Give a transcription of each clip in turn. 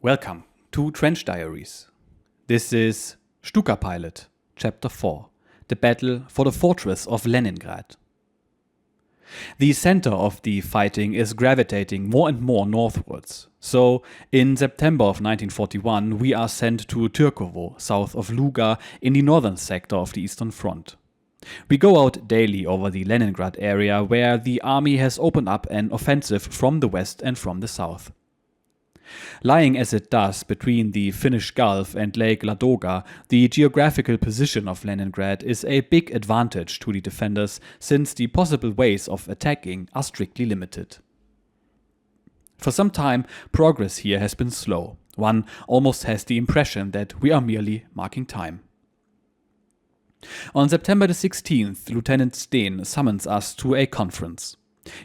Welcome to Trench Diaries. This is Stuka Pilot, Chapter 4, The Battle for the Fortress of Leningrad. The center of the fighting is gravitating more and more northwards. So, in September of 1941, we are sent to Turkovo, south of Luga, in the northern sector of the Eastern Front. We go out daily over the Leningrad area, where the army has opened up an offensive from the west and from the south. Lying as it does between the Finnish Gulf and Lake Ladoga, the geographical position of Leningrad is a big advantage to the defenders, since the possible ways of attacking are strictly limited. For some time, progress here has been slow. One almost has the impression that we are merely marking time. On September the 16th, Lieutenant Steen summons us to a conference.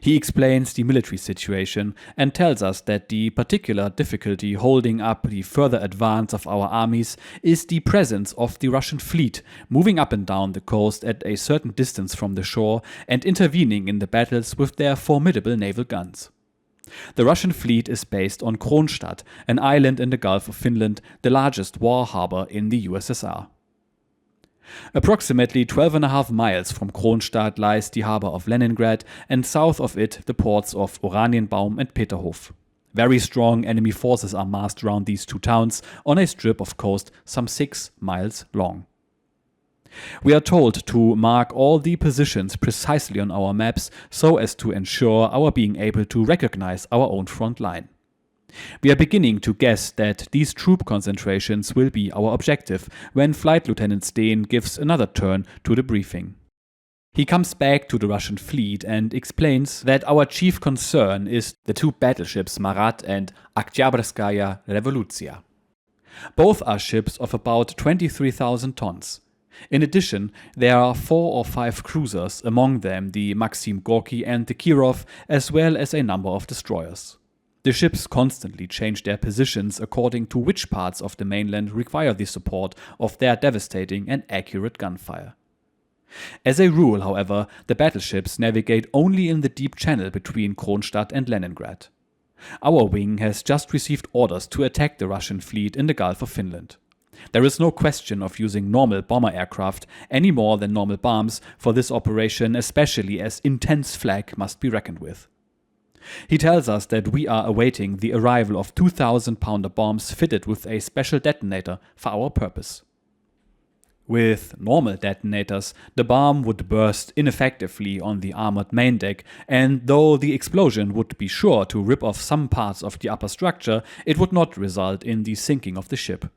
He explains the military situation and tells us that the particular difficulty holding up the further advance of our armies is the presence of the Russian fleet moving up and down the coast at a certain distance from the shore and intervening in the battles with their formidable naval guns. The Russian fleet is based on Kronstadt, an island in the Gulf of Finland, the largest war harbor in the USSR. Approximately 12.5 miles from Kronstadt lies the harbor of Leningrad, and south of it the ports of Oranienbaum and Peterhof. Very strong enemy forces are massed around these two towns on a strip of coast some 6 miles long. We are told to mark all the positions precisely on our maps so as to ensure our being able to recognize our own front line. We are beginning to guess that these troop concentrations will be our objective when Flight Lieutenant Steen gives another turn to the briefing. He comes back to the Russian fleet and explains that our chief concern is the two battleships Marat and Oktyabrskaya Revolutsiya. Both are ships of about 23,000 tons. In addition, there are 4 or 5 cruisers, among them the Maxim Gorky and the Kirov, as well as a number of destroyers. The ships constantly change their positions according to which parts of the mainland require the support of their devastating and accurate gunfire. As a rule, however, the battleships navigate only in the deep channel between Kronstadt and Leningrad. Our wing has just received orders to attack the Russian fleet in the Gulf of Finland. There is no question of using normal bomber aircraft any more than normal bombs for this operation, especially as intense flak must be reckoned with. He tells us that we are awaiting the arrival of 2,000-pounder bombs fitted with a special detonator for our purpose. With normal detonators, the bomb would burst ineffectively on the armored main deck, and though the explosion would be sure to rip off some parts of the upper structure, it would not result in the sinking of the ship.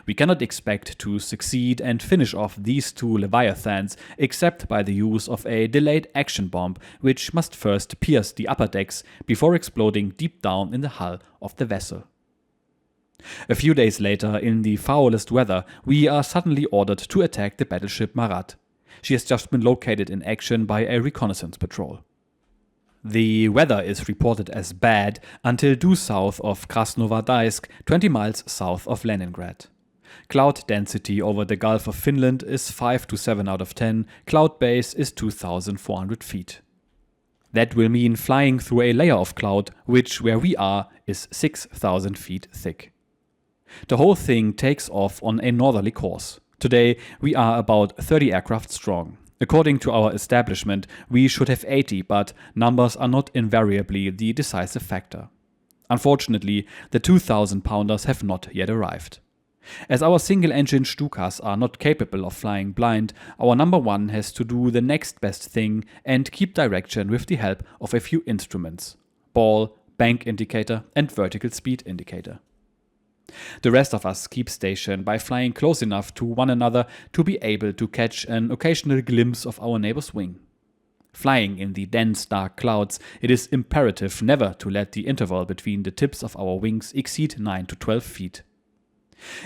We cannot expect to succeed and finish off these two Leviathans except by the use of a delayed action bomb, which must first pierce the upper decks before exploding deep down in the hull of the vessel. A few days later, in the foulest weather, we are suddenly ordered to attack the battleship Marat. She has just been located in action by a reconnaissance patrol. The weather is reported as bad until due south of Krasnovodaisk, 20 miles south of Leningrad. Cloud density over the Gulf of Finland is 5 to 7 out of 10, cloud base is 2,400 feet. That will mean flying through a layer of cloud, which where we are is 6,000 feet thick. The whole thing takes off on a northerly course. Today we are about 30 aircraft strong. According to our establishment, we should have 80, but numbers are not invariably the decisive factor. Unfortunately, the 2,000-pounders have not yet arrived. As our single-engine Stukas are not capable of flying blind, our number one has to do the next best thing and keep direction with the help of a few instruments: ball, bank indicator and vertical speed indicator. The rest of us keep station by flying close enough to one another to be able to catch an occasional glimpse of our neighbor's wing. Flying in the dense dark clouds, it is imperative never to let the interval between the tips of our wings exceed 9 to 12 feet.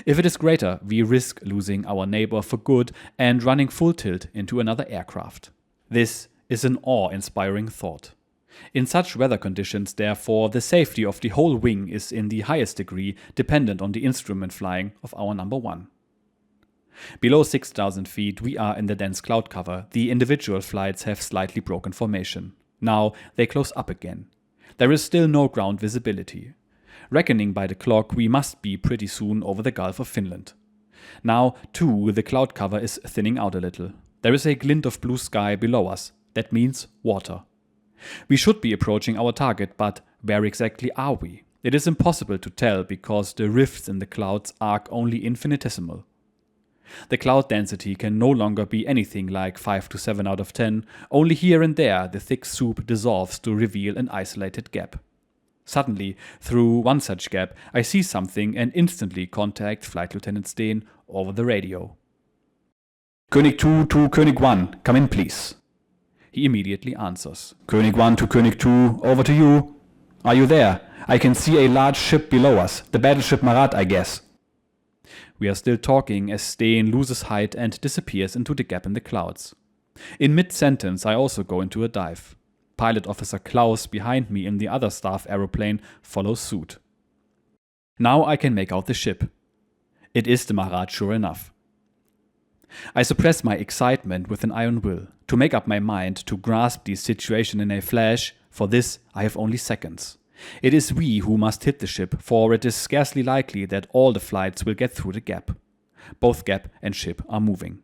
If it is greater, we risk losing our neighbor for good and running full tilt into another aircraft. This is an awe-inspiring thought. In such weather conditions, therefore, the safety of the whole wing is in the highest degree dependent on the instrument flying of our number one. Below 6,000 feet, we are in the dense cloud cover. The individual flights have slightly broken formation. Now they close up again. There is still no ground visibility. Reckoning by the clock, we must be pretty soon over the Gulf of Finland. Now, too, the cloud cover is thinning out a little. There is a glint of blue sky below us. That means water. We should be approaching our target, but where exactly are we? It is impossible to tell because the rifts in the clouds arc only infinitesimal. The cloud density can no longer be anything like 5 to 7 out of 10, only here and there the thick soup dissolves to reveal an isolated gap. Suddenly, through one such gap, I see something and instantly contact Flight Lieutenant Steen over the radio. König 2 to König 1, come in please. He immediately answers. König 1 to König 2, over to you. Are you there? I can see a large ship below us, the battleship Marat, I guess. We are still talking as Steen loses height and disappears into the gap in the clouds. In mid-sentence, I also go into a dive. Pilot Officer Klaus behind me in the other staff aeroplane follows suit. Now I can make out the ship. It is the Marat, sure enough. I suppress my excitement with an iron will, to make up my mind to grasp the situation in a flash. For this I have only seconds. It is we who must hit the ship, for it is scarcely likely that all the flights will get through the gap. Both gap and ship are moving.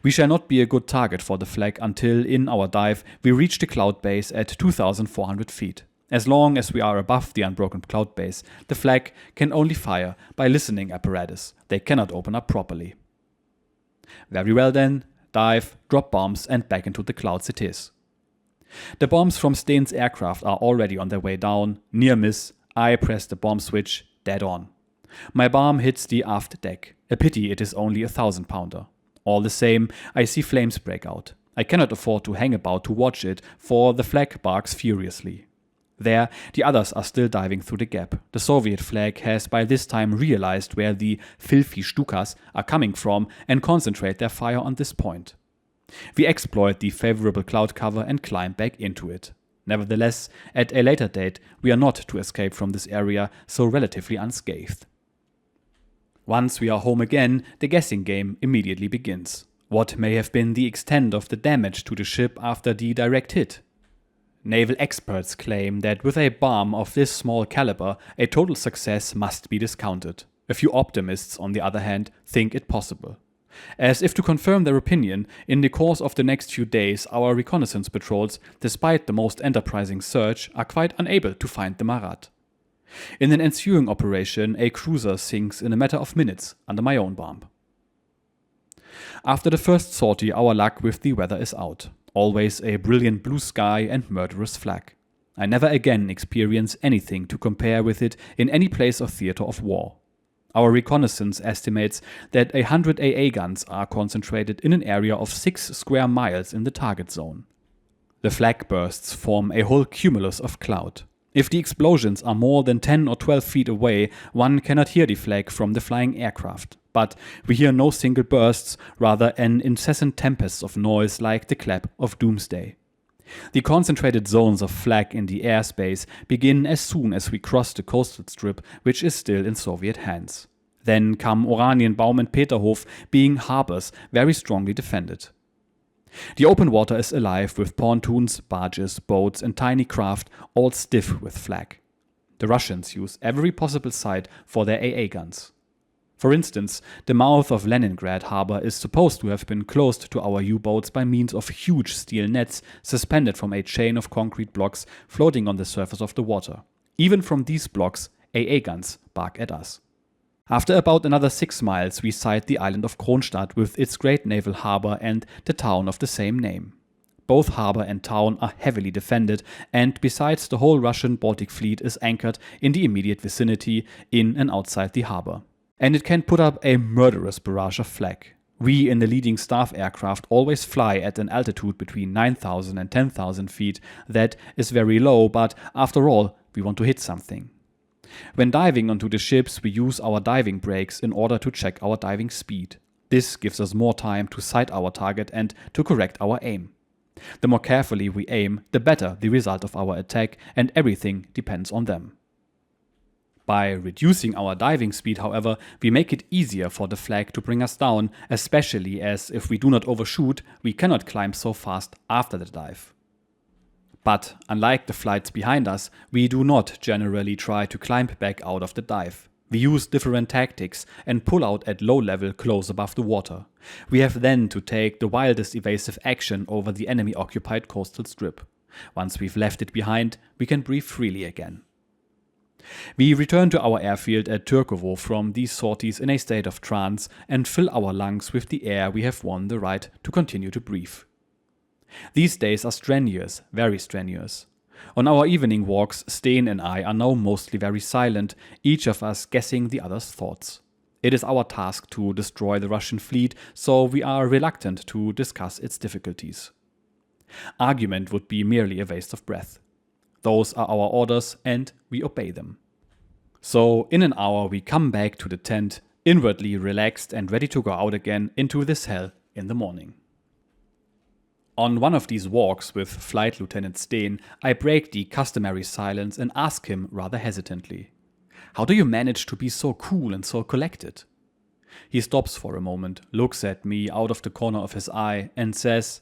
We shall not be a good target for the flag until, in our dive, we reach the cloud base at 2,400 feet. As long as we are above the unbroken cloud base, the flag can only fire by listening apparatus. They cannot open up properly. Very well then, dive, drop bombs, and back into the clouds it is. The bombs from Steen's aircraft are already on their way down. Near miss, I press the bomb switch, dead on. My bomb hits the aft deck. A pity it is only a 1,000-pounder. All the same, I see flames break out. I cannot afford to hang about to watch it, for the flag barks furiously. There, the others are still diving through the gap. The Soviet flag has by this time realized where the filthy Stukas are coming from and concentrate their fire on this point. We exploit the favorable cloud cover and climb back into it. Nevertheless, at a later date, we are not to escape from this area so relatively unscathed. Once we are home again, the guessing game immediately begins. What may have been the extent of the damage to the ship after the direct hit? Naval experts claim that with a bomb of this small caliber, a total success must be discounted. A few optimists, on the other hand, think it possible. As if to confirm their opinion, in the course of the next few days, our reconnaissance patrols, despite the most enterprising search, are quite unable to find the Marat. In an ensuing operation, a cruiser sinks in a matter of minutes under my own bomb. After the first sortie, our luck with the weather is out. Always a brilliant blue sky and murderous flag. I never again experience anything to compare with it in any place or theater of war. Our reconnaissance estimates that 100 AA guns are concentrated in an area of 6 square miles in the target zone. The flag bursts form a whole cumulus of cloud. If the explosions are more than 10 or 12 feet away, one cannot hear the flag from the flying aircraft. But we hear no single bursts, rather an incessant tempest of noise like the clap of doomsday. The concentrated zones of flag in the airspace begin as soon as we cross the coastal strip, which is still in Soviet hands. Then come Oranienbaum and Peterhof, being harbors very strongly defended. The open water is alive with pontoons, barges, boats and tiny craft, all stiff with flag. The Russians use every possible site for their AA guns. For instance, the mouth of Leningrad harbor is supposed to have been closed to our U-boats by means of huge steel nets suspended from a chain of concrete blocks floating on the surface of the water. Even from these blocks, AA guns bark at us. After about another 6 miles, we sight the island of Kronstadt with its great naval harbor and the town of the same name. Both harbor and town are heavily defended, and besides, the whole Russian Baltic fleet is anchored in the immediate vicinity, in and outside the harbor. And it can put up a murderous barrage of flak. We in the leading staff aircraft always fly at an altitude between 9,000 and 10,000 feet. That is very low, but after all, we want to hit something. When diving onto the ships, we use our diving brakes in order to check our diving speed. This gives us more time to sight our target and to correct our aim. The more carefully we aim, the better the result of our attack, and everything depends on them. By reducing our diving speed, however, we make it easier for the flag to bring us down, especially as if we do not overshoot, we cannot climb so fast after the dive. But unlike the flights behind us, we do not generally try to climb back out of the dive. We use different tactics and pull out at low level close above the water. We have then to take the wildest evasive action over the enemy-occupied coastal strip. Once we've left it behind, we can breathe freely again. We return to our airfield at Turkovo from these sorties in a state of trance and fill our lungs with the air we have won the right to continue to breathe. These days are strenuous, very strenuous. On our evening walks, Steen and I are now mostly very silent, each of us guessing the other's thoughts. It is our task to destroy the Russian fleet, so we are reluctant to discuss its difficulties. Argument would be merely a waste of breath. Those are our orders, and we obey them. So, in an hour we come back to the tent, inwardly relaxed and ready to go out again into this hell in the morning. On one of these walks with Flight Lieutenant Steen, I break the customary silence and ask him rather hesitantly, "How do you manage to be so cool and so collected?" He stops for a moment, looks at me out of the corner of his eye, and says,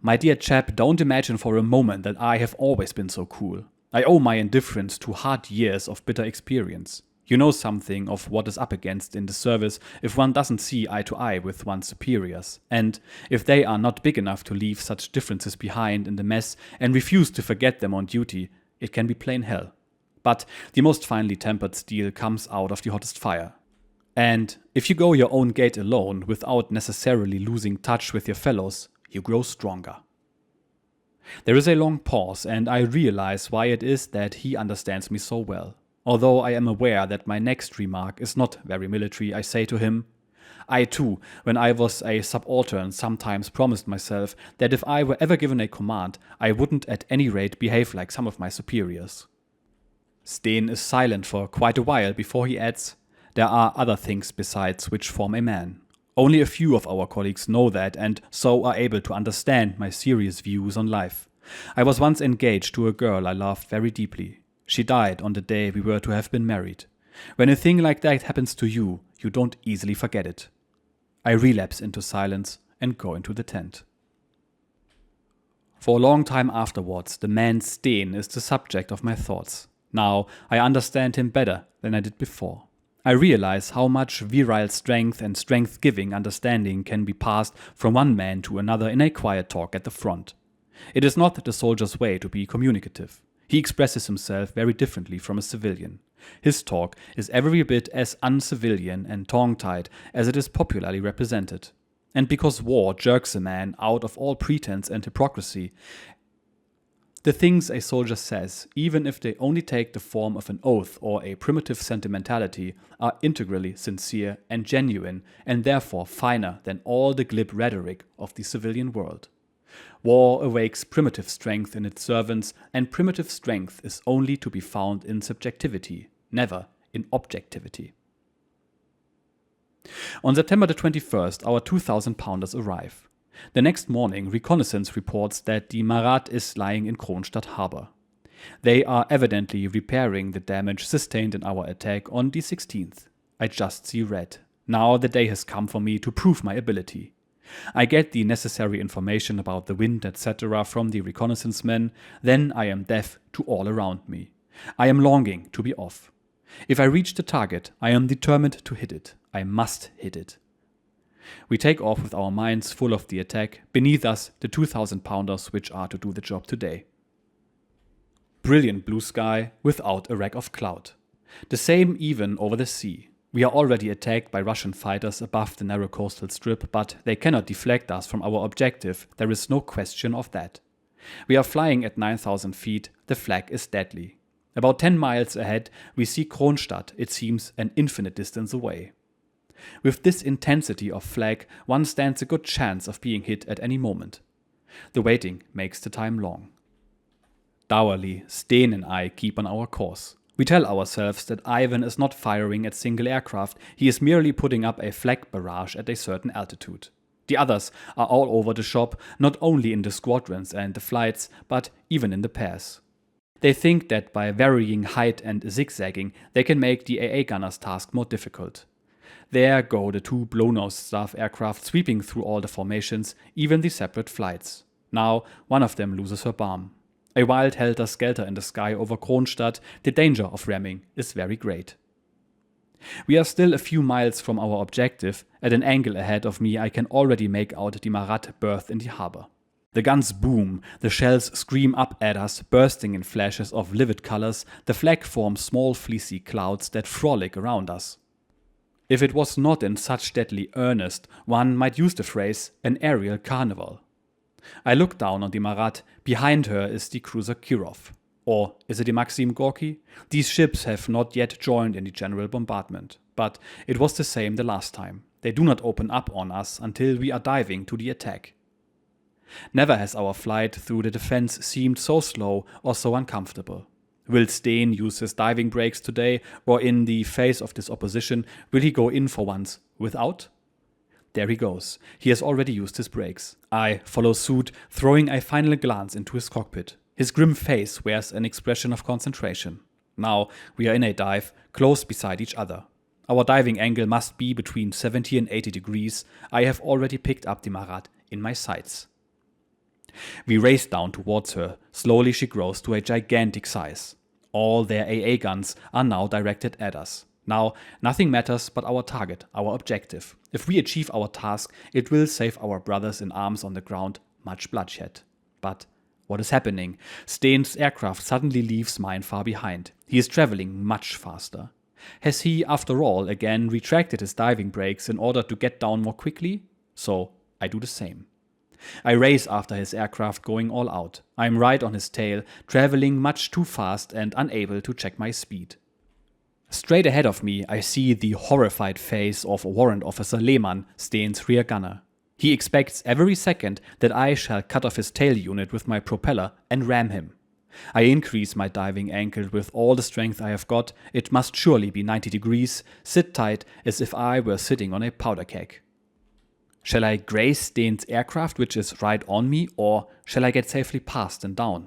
"My dear chap, don't imagine for a moment that I have always been so cool. I owe my indifference to hard years of bitter experience. You know something of what is up against in the service if one doesn't see eye to eye with one's superiors, and if they are not big enough to leave such differences behind in the mess and refuse to forget them on duty, it can be plain hell. But the most finely tempered steel comes out of the hottest fire. And if you go your own gait alone without necessarily losing touch with your fellows, you grow stronger." There is a long pause, and I realize why it is that he understands me so well. Although I am aware that my next remark is not very military, I say to him, "I too, when I was a subaltern, sometimes promised myself that if I were ever given a command, I wouldn't at any rate behave like some of my superiors." Steen is silent for quite a while before he adds, "There are other things besides which form a man. Only a few of our colleagues know that and so are able to understand my serious views on life. I was once engaged to a girl I loved very deeply. She died on the day we were to have been married. When a thing like that happens to you, you don't easily forget it." I relapse into silence and go into the tent. For a long time afterwards, the man Steen is the subject of my thoughts. Now I understand him better than I did before. I realize how much virile strength and strength-giving understanding can be passed from one man to another in a quiet talk at the front. It is not the soldier's way to be communicative. He expresses himself very differently from a civilian. His talk is every bit as uncivilian and tongue-tied as it is popularly represented. And because war jerks a man out of all pretense and hypocrisy, the things a soldier says, even if they only take the form of an oath or a primitive sentimentality, are integrally sincere and genuine, and therefore finer than all the glib rhetoric of the civilian world. War awakes primitive strength in its servants, and primitive strength is only to be found in subjectivity, never in objectivity. On September the 21st, our 2,000-pounders arrive. The next morning, reconnaissance reports that the Marat is lying in Kronstadt harbor. They are evidently repairing the damage sustained in our attack on the 16th. I just see red. Now the day has come for me to prove my ability. I get the necessary information about the wind, etc. from the reconnaissance men, then I am deaf to all around me. I am longing to be off. If I reach the target, I am determined to hit it. I must hit it. We take off with our minds full of the attack, beneath us the 2,000-pounders which are to do the job today. Brilliant blue sky without a rack of cloud. The same even over the sea. We are already attacked by Russian fighters above the narrow coastal strip, but they cannot deflect us from our objective, there is no question of that. We are flying at 9,000 feet, the flag is deadly. About 10 miles ahead, we see Kronstadt, it seems an infinite distance away. With this intensity of flag, one stands a good chance of being hit at any moment. The waiting makes the time long. Dourly, Steen and I keep on our course. We tell ourselves that Ivan is not firing at single aircraft, he is merely putting up a flak barrage at a certain altitude. The others are all over the shop, not only in the squadrons and the flights, but even in the pairs. They think that by varying height and zigzagging, they can make the AA gunner's task more difficult. There go the two blow-nose staff aircraft sweeping through all the formations, even the separate flights. Now one of them loses her bomb. A wild helter-skelter in the sky over Kronstadt, the danger of ramming is very great. We are still a few miles from our objective. At an angle ahead of me I can already make out the Marat berthed in the harbor. The guns boom, the shells scream up at us, bursting in flashes of livid colors. The flag forms small fleecy clouds that frolic around us. If it was not in such deadly earnest, one might use the phrase an aerial carnival. I look down on the Marat. Behind her is the cruiser Kirov. Or is it the Maxim Gorky? These ships have not yet joined in the general bombardment. But it was the same the last time. They do not open up on us until we are diving to the attack. Never has our flight through the defense seemed so slow or so uncomfortable. Will Steen use his diving brakes today, or in the face of this opposition, will he go in for once without? There he goes. He has already used his brakes. I follow suit, throwing a final glance into his cockpit. His grim face wears an expression of concentration. Now we are in a dive, close beside each other. Our diving angle must be between 70 and 80 degrees. I have already picked up the Marat in my sights. We race down towards her. Slowly she grows to a gigantic size. All their AA guns are now directed at us. Now, nothing matters but our target, our objective. If we achieve our task, it will save our brothers in arms on the ground much bloodshed. But what is happening? Steen's aircraft suddenly leaves mine far behind. He is traveling much faster. Has he, after all, again retracted his diving brakes in order to get down more quickly? So I do the same. I race after his aircraft, going all out. I am right on his tail, traveling much too fast and unable to check my speed. Straight ahead of me, I see the horrified face of Warrant Officer Lehmann, Steen's rear gunner. He expects every second that I shall cut off his tail unit with my propeller and ram him. I increase my diving angle with all the strength I have got. It must surely be 90 degrees, sit tight as if I were sitting on a powder keg. Shall I graze Steen's aircraft, which is right on me, or shall I get safely past and down?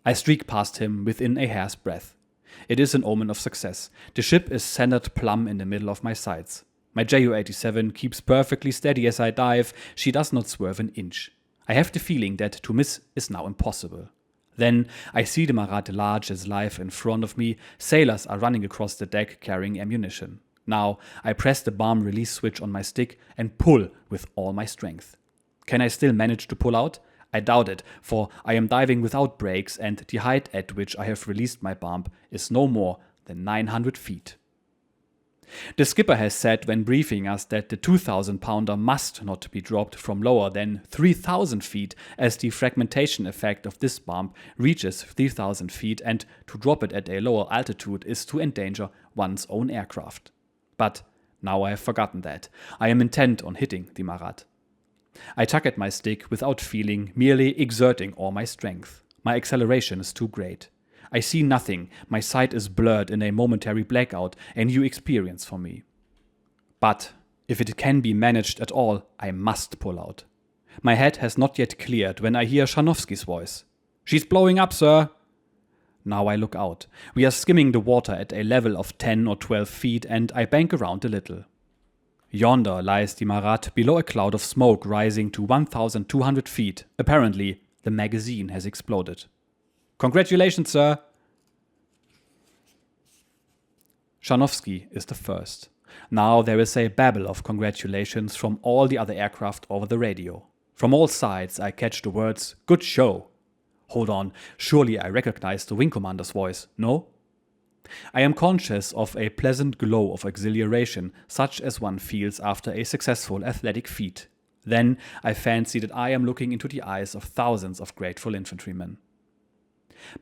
I streak past him within a hair's breadth. It is an omen of success. The ship is centered plumb in the middle of my sights. My Ju-87 keeps perfectly steady as I dive. She does not swerve an inch. I have the feeling that to miss is now impossible. Then I see the Marat large as life in front of me. Sailors are running across the deck carrying ammunition. Now I press the bomb release switch on my stick and pull with all my strength. Can I still manage to pull out? I doubt it, for I am diving without brakes and the height at which I have released my bomb is no more than 900 feet. The skipper has said when briefing us that the 2,000-pounder must not be dropped from lower than 3,000 feet, as the fragmentation effect of this bomb reaches 3,000 feet, and to drop it at a lower altitude is to endanger one's own aircraft. But now I have forgotten that. I am intent on hitting the Marat. I tug at my stick without feeling, merely exerting all my strength. My acceleration is too great. I see nothing. My sight is blurred in a momentary blackout, a new experience for me. But if it can be managed at all, I must pull out. My head has not yet cleared when I hear Scharnowski's voice. "She's blowing up, sir!" Now I look out. We are skimming the water at a level of 10 or 12 feet, and I bank around a little. Yonder lies the Marat below a cloud of smoke rising to 1,200 feet. Apparently, the magazine has exploded. "Congratulations, sir!" Scharnowski is the first. Now there is a babble of congratulations from all the other aircraft over the radio. From all sides I catch the words, "Good show." Hold on, surely I recognize the wing commander's voice, no? I am conscious of a pleasant glow of exhilaration, such as one feels after a successful athletic feat. Then I fancy that I am looking into the eyes of thousands of grateful infantrymen.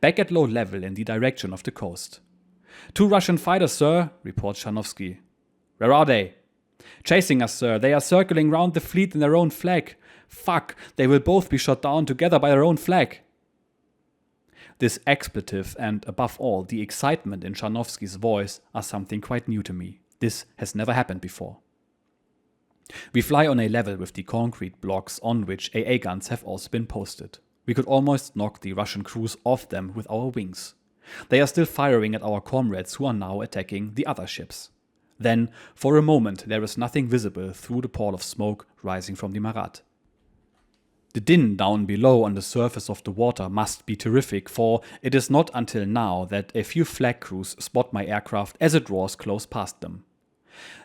Back at low level in the direction of the coast. "2 Russian fighters, sir," reports Scharnowski. "Where are they?" "Chasing us, sir. They are circling round the fleet in their own flag. Fuck, they will both be shot down together by their own flag." This expletive and, above all, the excitement in Scharnowski's voice are something quite new to me. This has never happened before. We fly on a level with the concrete blocks on which AA guns have also been posted. We could almost knock the Russian crews off them with our wings. They are still firing at our comrades who are now attacking the other ships. Then, for a moment, there is nothing visible through the pall of smoke rising from the Marat. The din down below on the surface of the water must be terrific, for it is not until now that a few flag crews spot my aircraft as it roars close past them.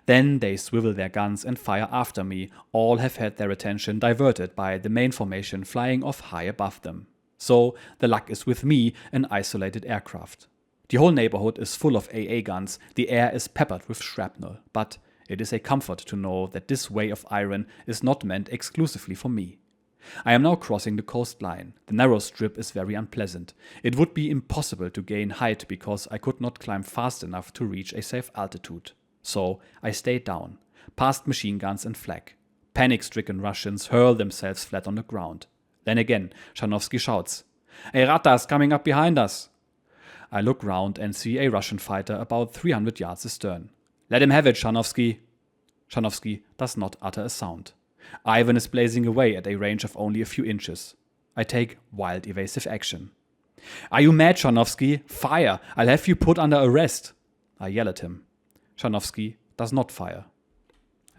Then they swivel their guns and fire after me. All have had their attention diverted by the main formation flying off high above them. So the luck is with me, an isolated aircraft. The whole neighborhood is full of AA guns, the air is peppered with shrapnel, but it is a comfort to know that this way of iron is not meant exclusively for me. I am now crossing the coastline. The narrow strip is very unpleasant. It would be impossible to gain height because I could not climb fast enough to reach a safe altitude. So I stay down, past machine guns and flak. Panic-stricken Russians hurl themselves flat on the ground. Then again, Chanovsky shouts, "A Ratas coming up behind us!" I look round and see a Russian fighter about 300 yards astern. "Let him have it, Chanovsky!" Chanovsky does not utter a sound. Ivan is blazing away at a range of only a few inches. I take wild evasive action. "Are you mad, Chanovsky? Fire! I'll have you put under arrest!" I yell at him. Chanovsky does not fire.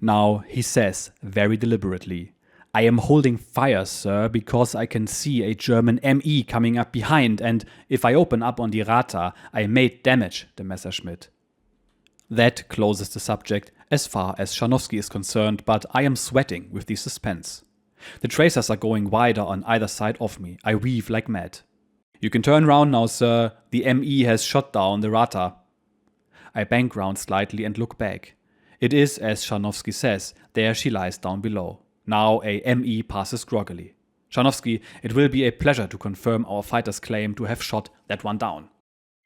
Now he says, very deliberately, "I am holding fire, sir, because I can see a German ME coming up behind, and if I open up on the Rata, I may damage the Messerschmitt." That closes the subject as far as Chanovsky is concerned, but I am sweating with the suspense. The tracers are going wider on either side of me. I weave like mad. "You can turn round now, sir. The ME has shot down the Rata." I bank round slightly and look back. It is as Chanovsky says, there she lies down below. Now a ME passes groggily. "Chanovsky, it will be a pleasure to confirm our fighter's claim to have shot that one down."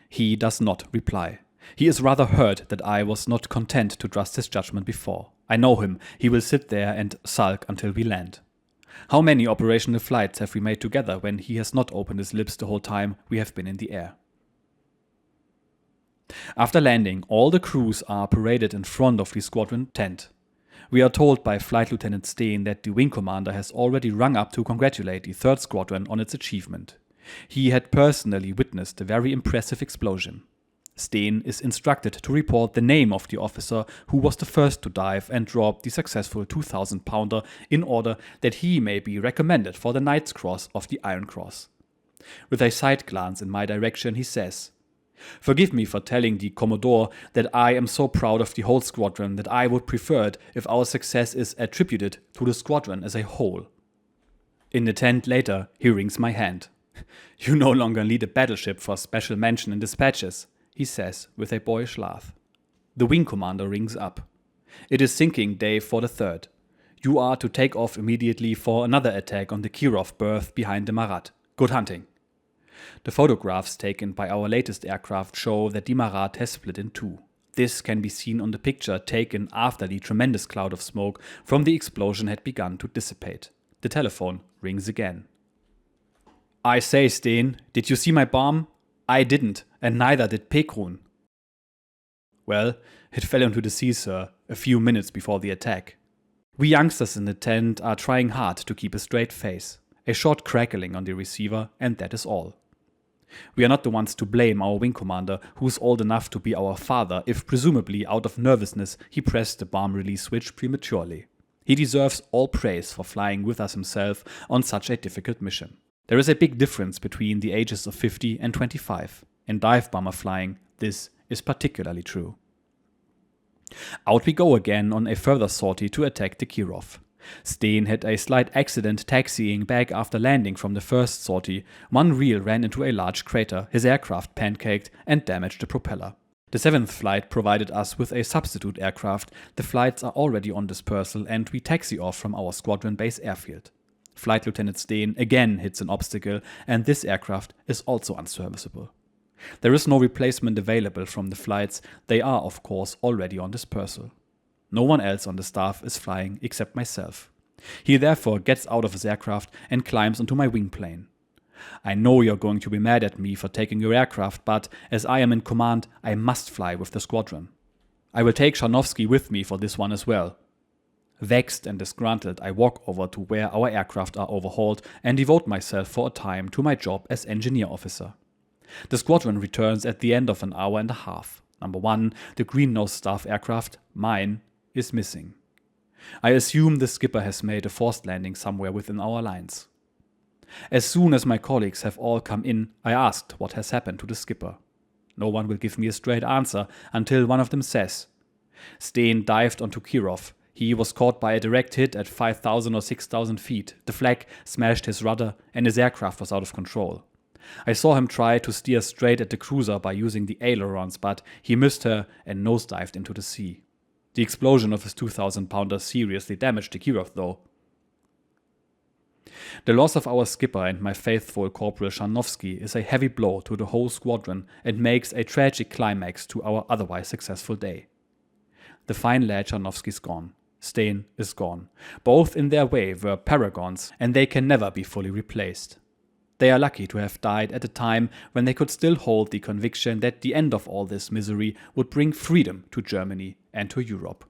He does not reply. He is rather hurt that I was not content to trust his judgment before. I know him. He will sit there and sulk until we land. How many operational flights have we made together when he has not opened his lips the whole time we have been in the air? After landing, all the crews are paraded in front of the squadron tent. We are told by Flight Lieutenant Steen that the wing commander has already rung up to congratulate the 3rd Squadron on its achievement. He had personally witnessed a very impressive explosion. Steen is instructed to report the name of the officer who was the first to dive and drop the successful 2,000-pounder in order that he may be recommended for the Knight's Cross of the Iron Cross. With a side glance in my direction, he says, "Forgive me for telling the Commodore that I am so proud of the whole squadron that I would prefer it if our success is attributed to the squadron as a whole." In the tent later, he wrings my hand. "You no longer lead a battleship for special mention in dispatches," he says with a boyish laugh. The wing commander rings up. "It is sinking day for the 3rd. You are to take off immediately for another attack on the Kirov berth behind the Marat. Good hunting." The photographs taken by our latest aircraft show that the Marat has split in two. This can be seen on the picture taken after the tremendous cloud of smoke from the explosion had begun to dissipate. The telephone rings again. "I say, Steen, did you see my bomb?" "I didn't, and neither did Pekrun." "Well, it fell into the sea, sir, a few minutes before the attack." We youngsters in the tent are trying hard to keep a straight face. A short crackling on the receiver, and that is all. We are not the ones to blame our wing commander, who's old enough to be our father, if presumably out of nervousness he pressed the bomb release switch prematurely. He deserves all praise for flying with us himself on such a difficult mission. There is a big difference between the ages of 50 and 25. In dive bomber flying, this is particularly true. Out we go again on a further sortie to attack the Kirov. Steen had a slight accident taxiing back after landing from the first sortie. One reel ran into a large crater, his aircraft pancaked and damaged the propeller. The 7th flight provided us with a substitute aircraft. The flights are already on dispersal and we taxi off from our squadron base airfield. Flight Lieutenant Steen again hits an obstacle and this aircraft is also unserviceable. There is no replacement available from the flights. They are, of course, already on dispersal. No one else on the staff is flying except myself. He therefore gets out of his aircraft and climbs onto my wing plane. "I know you're going to be mad at me for taking your aircraft, but as I am in command, I must fly with the squadron. I will take Chanovsky with me for this one as well." Vexed and disgruntled, I walk over to where our aircraft are overhauled and devote myself for a time to my job as engineer officer. The squadron returns at the end of an hour and a half. Number 1, the green-nose staff aircraft, mine, is missing. I assume the skipper has made a forced landing somewhere within our lines. As soon as my colleagues have all come in, I asked what has happened to the skipper. No one will give me a straight answer until one of them says, "Steen dived onto Kirov. He was caught by a direct hit at 5,000 or 6,000 feet. The flak smashed his rudder and his aircraft was out of control. I saw him try to steer straight at the cruiser by using the ailerons, but he missed her and nosedived into the sea. The explosion of his 2,000-pounder seriously damaged the Kirov, though. The loss of our skipper and my faithful Corporal Scharnowski is a heavy blow to the whole squadron and makes a tragic climax to our otherwise successful day. The fine lad Scharnowski's gone. Steen is gone. Both in their way were paragons, and they can never be fully replaced. They are lucky to have died at a time when they could still hold the conviction that the end of all this misery would bring freedom to Germany and to Europe.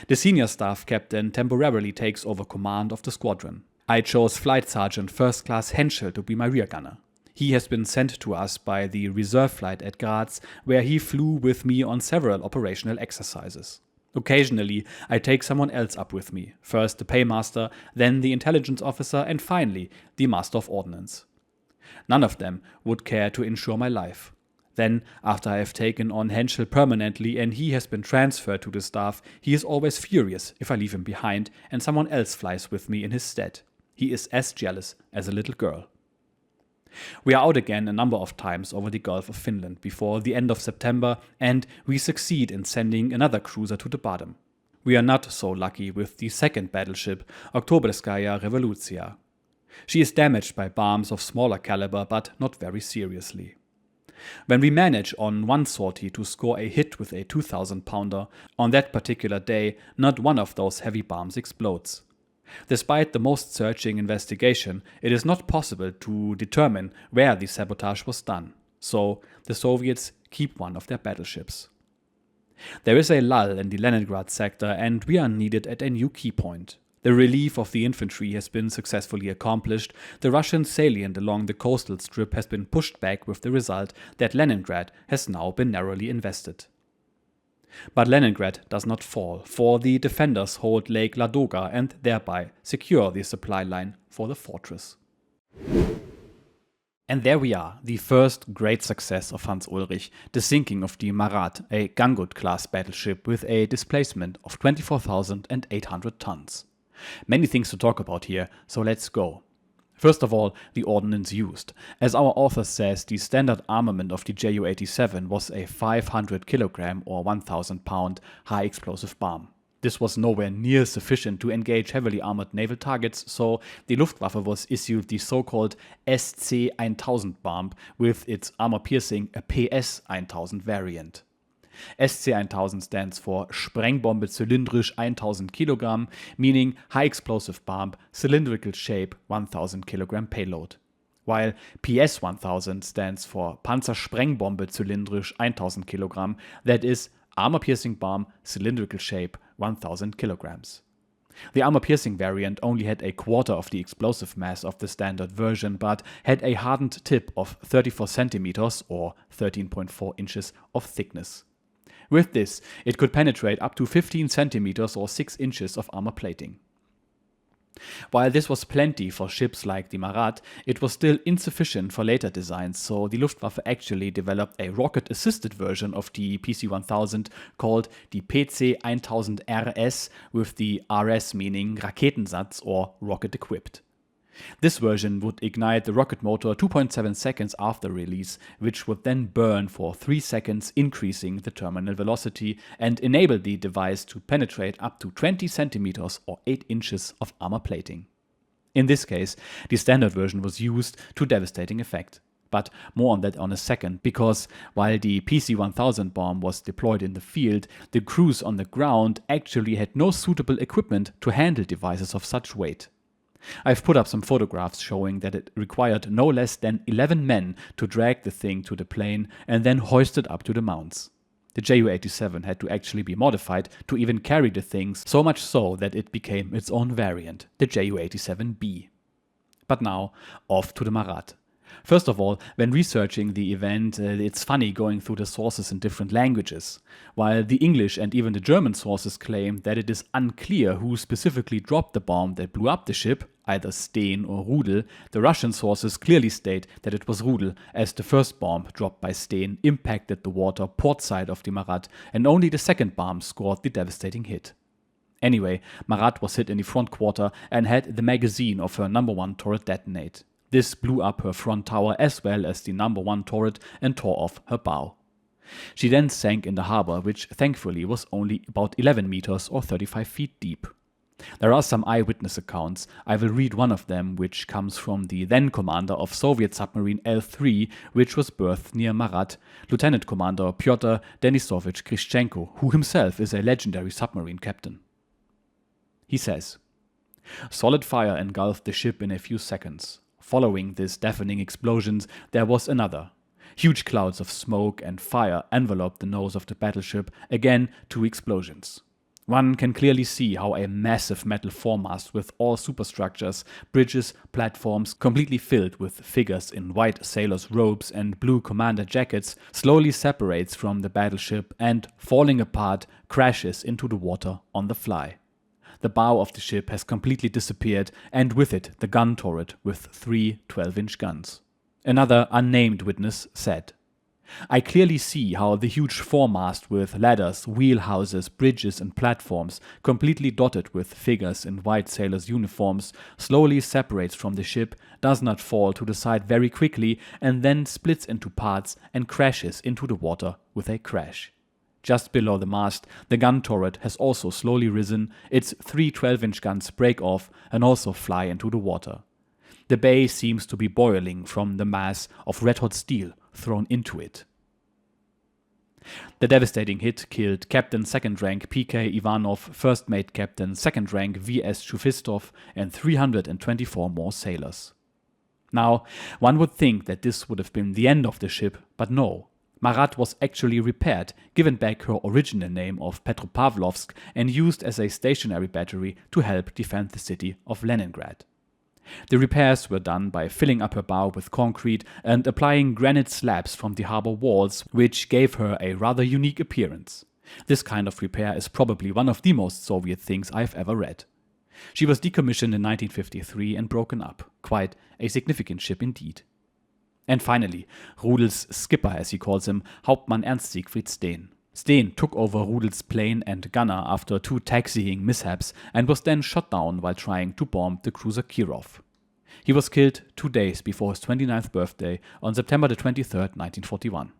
The senior staff captain temporarily takes over command of the squadron. I chose Flight Sergeant First Class Henschel to be my rear gunner. He has been sent to us by the reserve flight at Graz, where he flew with me on several operational exercises. Occasionally, I take someone else up with me, first the paymaster, then the intelligence officer, and finally the master of ordnance. None of them would care to ensure my life. Then, after I have taken on Henschel permanently and he has been transferred to the staff, he is always furious if I leave him behind and someone else flies with me in his stead. He is as jealous as a little girl. We are out again a number of times over the Gulf of Finland before the end of September, and we succeed in sending another cruiser to the bottom. We are not so lucky with the second battleship, Oktoberskaya Revolucja. She is damaged by bombs of smaller caliber, but not very seriously. When we manage on one sortie to score a hit with a 2,000-pounder, on that particular day, not one of those heavy bombs explodes. Despite the most searching investigation, it is not possible to determine where the sabotage was done, so the Soviets keep one of their battleships. There is a lull in the Leningrad sector and we are needed at a new key point. The relief of the infantry has been successfully accomplished, the Russian salient along the coastal strip has been pushed back with the result that Leningrad has now been narrowly invested. But Leningrad does not fall, for the defenders hold Lake Ladoga and thereby secure the supply line for the fortress. And there we are, the first great success of Hans-Ulrich, the sinking of the Marat, a gunboat-class battleship with a displacement of 24,800 tons. Many things to talk about here, so let's go. First of all, the ordnance used. As our author says, the standard armament of the Ju-87 was a 500 kilogram or 1,000 pound high explosive bomb. This was nowhere near sufficient to engage heavily armored naval targets, so the Luftwaffe was issued the so-called SC-1000 bomb with its armor-piercing PS-1000 variant. SC-1000 stands for Sprengbombe zylindrisch 1000 kg, meaning high explosive bomb, cylindrical shape, 1000 kg payload. While PS-1000 stands for Panzersprengbombe zylindrisch 1000 kg, that is armor-piercing bomb, cylindrical shape, 1000 kg. The armor-piercing variant only had a quarter of the explosive mass of the standard version, but had a hardened tip of 34 centimeters or 13.4 inches of thickness. With this, it could penetrate up to 15 centimeters or 6 inches of armor plating. While this was plenty for ships like the Marat, it was still insufficient for later designs, so the Luftwaffe actually developed a rocket-assisted version of the PC-1000 called the PC-1000RS, with the RS meaning Raketensatz or rocket-equipped. This version would ignite the rocket motor 2.7 seconds after release, which would then burn for 3 seconds, increasing the terminal velocity and enable the device to penetrate up to 20 centimeters or 8 inches of armor plating. In this case, the standard version was used to devastating effect. But more on that in a second, because while the PC-1000 bomb was deployed in the field, the crews on the ground actually had no suitable equipment to handle devices of such weight. I've put up some photographs showing that it required no less than 11 men to drag the thing to the plane and then hoist it up to the mounts. The Ju-87 had to actually be modified to even carry the things, so much so that it became its own variant, the Ju-87B. But now, off to the Marat. First of all, when researching the event, it's funny going through the sources in different languages. While the English and even the German sources claim that it is unclear who specifically dropped the bomb that blew up the ship, either Steen or Rudel, the Russian sources clearly state that it was Rudel, as the first bomb dropped by Steen impacted the water port side of the Marat, and only the second bomb scored the devastating hit. Anyway, Marat was hit in the front quarter and had the magazine of her number 1 turret detonate. This blew up her front tower as well as the number 1 turret and tore off her bow. She then sank in the harbor, which thankfully was only about 11 meters or 35 feet deep. There are some eyewitness accounts. I will read one of them, which comes from the then commander of Soviet submarine L-3, which was berthed near Marat, Lieutenant Commander Pyotr Denisovich Krishchenko, who himself is a legendary submarine captain. He says, "Solid fire engulfed the ship in a few seconds. Following this deafening explosions, there was another. Huge clouds of smoke and fire enveloped the nose of the battleship, again 2 explosions. One can clearly see how a massive metal foremast with all superstructures, bridges, platforms, completely filled with figures in white sailors' robes and blue commander jackets, slowly separates from the battleship and, falling apart, crashes into the water on the fly. The bow of the ship has completely disappeared, and with it the gun turret with 3 12-inch guns." Another unnamed witness said, "I clearly see how the huge foremast with ladders, wheelhouses, bridges and platforms, completely dotted with figures in white sailors' uniforms, slowly separates from the ship, does not fall to the side very quickly, and then splits into parts and crashes into the water with a crash. Just below the mast, the gun turret has also slowly risen, its 3 12-inch guns break off and also fly into the water. The bay seems to be boiling from the mass of red-hot steel thrown into it." The devastating hit killed Captain 2nd Rank P.K. Ivanov, First Mate Captain 2nd Rank V.S. Shufistov, and 324 more sailors. Now, one would think that this would have been the end of the ship, but no. Marat was actually repaired, given back her original name of Petropavlovsk, and used as a stationary battery to help defend the city of Leningrad. The repairs were done by filling up her bow with concrete and applying granite slabs from the harbor walls, which gave her a rather unique appearance. This kind of repair is probably one of the most Soviet things I've ever read. She was decommissioned in 1953 and broken up. Quite a significant ship indeed. And finally, Rudel's skipper, as he calls him, Hauptmann Ernst Siegfried Steen. Steen took over Rudel's plane and gunner after 2 taxiing mishaps and was then shot down while trying to bomb the cruiser Kirov. He was killed 2 days before his 29th birthday on September the 23rd, 1941.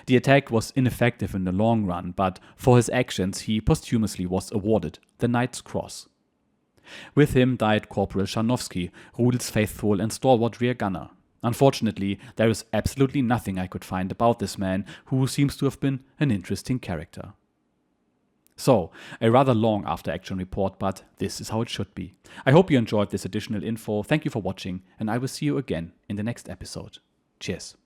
The attack was ineffective in the long run, but for his actions he posthumously was awarded the Knight's Cross. With him died Corporal Scharnowski, Rudel's faithful and stalwart rear gunner. Unfortunately, there is absolutely nothing I could find about this man, who seems to have been an interesting character. So, a rather long after-action report, but this is how it should be. I hope you enjoyed this additional info, thank you for watching, and I will see you again in the next episode. Cheers.